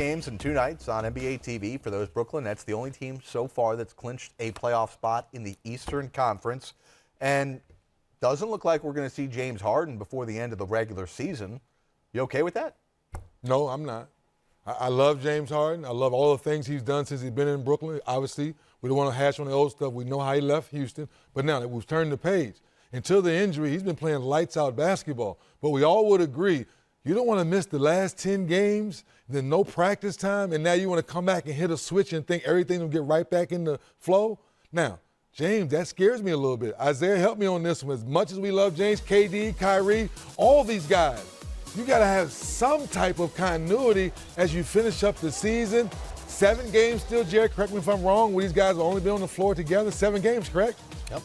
games in 2 nights on NBA TV for those Brooklyn Nets, the only team so far that's clinched a playoff spot in the Eastern Conference. And doesn't look like we're going to see James Harden before the end of the regular season. You okay with that? No, I'm not. I love James Harden. I love all the things he's done since he's been in Brooklyn. Obviously, we don't want to hash on the old stuff. We know how he left Houston. But now that we've turned the page, until the injury, he's been playing lights-out basketball. But we all would agree, you don't want to miss the last 10 games, then no practice time, and now you want to come back and hit a switch and think everything will get right back in the flow? Now, James, that scares me a little bit. Isaiah, help me on this one. As much as we love James, KD, Kyrie, all these guys, you got to have some type of continuity as you finish up the season. 7 games still, Jared, correct me if I'm wrong, where these guys have only been on the floor together. 7 games, correct? Yep.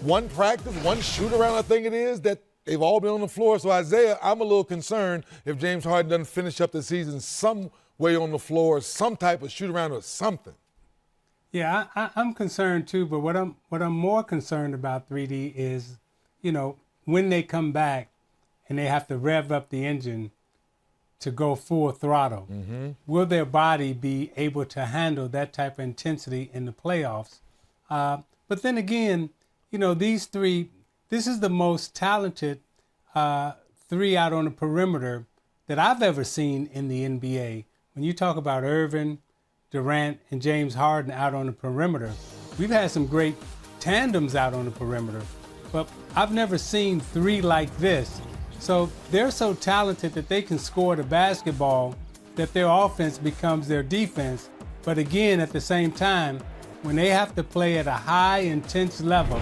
1 practice, 1 shoot-around, I think it is, that they've all been on the floor. So, Isaiah, I'm a little concerned if James Harden doesn't finish up the season some way on the floor, some type of shoot-around or something. Yeah, I'm concerned too, but what I'm more concerned about, 3D, is, when they come back and they have to rev up the engine to go full throttle, will their body be able to handle that type of intensity in the playoffs? But then again, these 3, this is the most talented 3 out on the perimeter that I've ever seen in the NBA. When you talk about Irving, Durant, and James Harden out on the perimeter, we've had some great tandems out on the perimeter, but I've never seen 3 like this. So they're so talented that they can score the basketball, that their offense becomes their defense. But again, at the same time, when they have to play at a high, intense level,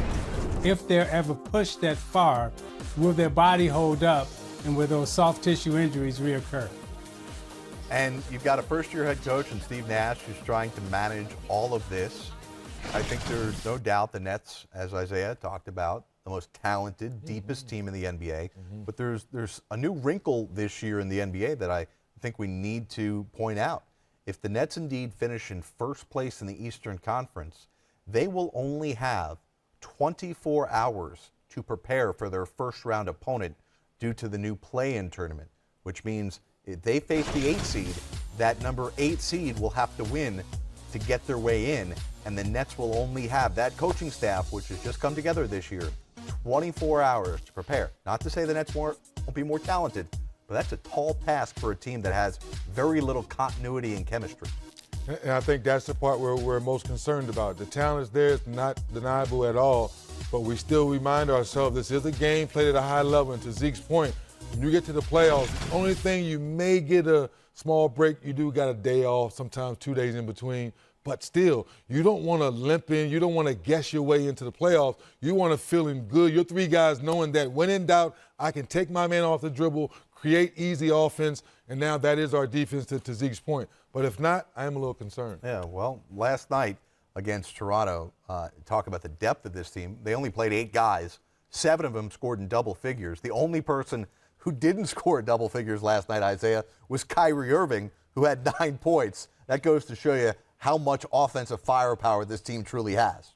if they're ever pushed that far, will their body hold up, and will those soft tissue injuries reoccur? And you've got a first-year head coach in Steve Nash who's trying to manage all of this. I think there's no doubt the Nets, as Isaiah talked about, the most talented, deepest team in the NBA. But there's a new wrinkle this year in the NBA that I think we need to point out. If the Nets indeed finish in first place in the Eastern Conference, they will only have 24 hours to prepare for their first-round opponent due to the new play-in tournament, which means if they face the 8 seed, that number 8 seed will have to win to get their way in, and the Nets will only have that coaching staff, which has just come together this year, 24 hours to prepare. Not to say the Nets won't be more talented, but that's a tall task for a team that has very little continuity and chemistry. And I think that's the part where we're most concerned about. The talent is there, it's not deniable at all, but we still remind ourselves this is a game played at a high level, and to Zeke's point, when you get to the playoffs, the only thing you may get a small break, you do got a day off, sometimes 2 days in between. But still, you don't want to limp in. You don't want to guess your way into the playoffs. You want to feeling good. Your 3 guys knowing that when in doubt, I can take my man off the dribble, create easy offense, and now that is our defense to Zeke's point. But if not, I am a little concerned. Yeah, well, last night against Toronto, talk about the depth of this team. They only played 8 guys. 7 of them scored in double figures. The only person who didn't score double figures last night, Isaiah, was Kyrie Irving, who had 9 points. That goes to show you how much offensive firepower this team truly has.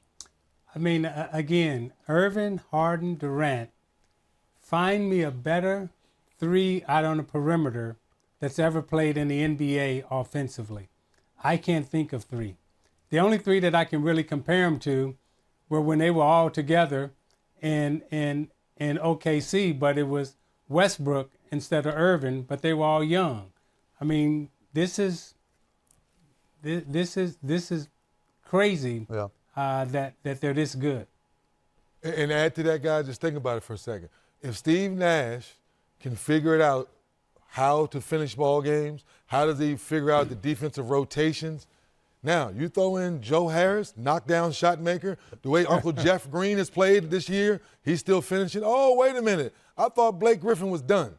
I mean, again, Irving, Harden, Durant, find me a better 3 out on the perimeter that's ever played in the NBA offensively. I can't think of 3. The only 3 that I can really compare them to were when they were all together in OKC, but it was Westbrook instead of Irving, but they were all young. I mean, this is crazy. Yeah. That they're this good. And add to that, guys, just think about it for a second. If Steve Nash can figure it out how to finish ball games, how does he figure out the defensive rotations? Now, you throw in Joe Harris, knockdown shot maker, the way Uncle Jeff Green has played this year, he's still finishing. Oh, wait a minute. I thought Blake Griffin was done.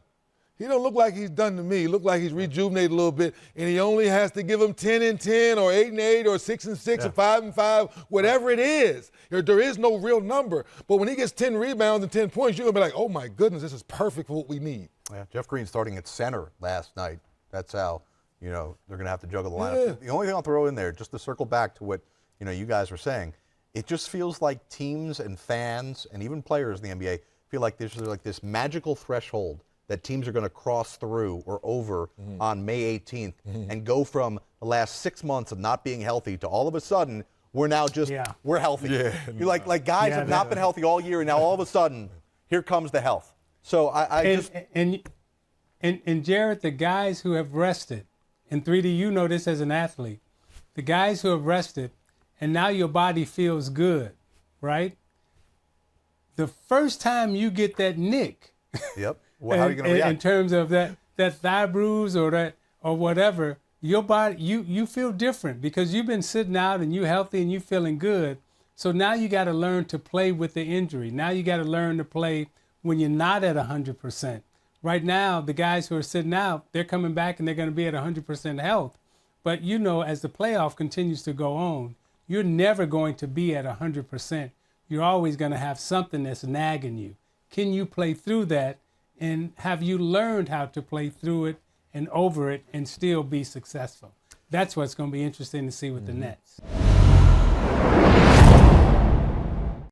He don't look like he's done to me. He look like he's rejuvenated a little bit, and he only has to give him 10 and 10 or 8 and 8 or 6 and 6 or 5 and 5, whatever it is. There is no real number. But when he gets 10 rebounds and 10 points, you're going to be like, oh, my goodness, this is perfect for what we need. Yeah, Jeff Green starting at center last night. That's how, they're going to have to juggle the lineup. Yeah. The only thing I'll throw in there, just to circle back to what, you guys were saying, it just feels like teams and fans and even players in the NBA feel like there's like this magical threshold that teams are going to cross through or over on May 18th and go from the last 6 months of not being healthy to all of a sudden we're now just we're healthy. Yeah. You're like guys have not been healthy all year, and now all of a sudden here comes the health. So and Jared, the guys who have rested, and 3D, you know this as an athlete, the guys who have rested, and now your body feels good, right? The first time you get that nick, yep. Well, how are you going to react? In terms of that thigh bruise or whatever, your body, you feel different because you've been sitting out and you're healthy and you're feeling good. So now you got to learn to play with the injury. Now you got to learn to play when you're not at 100%. Right now, the guys who are sitting out, they're coming back and they're going to be at 100% health. But you know, as the playoff continues to go on, you're never going to be at 100%. You're always going to have something that's nagging you. Can you play through that? And have you learned how to play through it and over it and still be successful? That's what's going to be interesting to see with the Nets.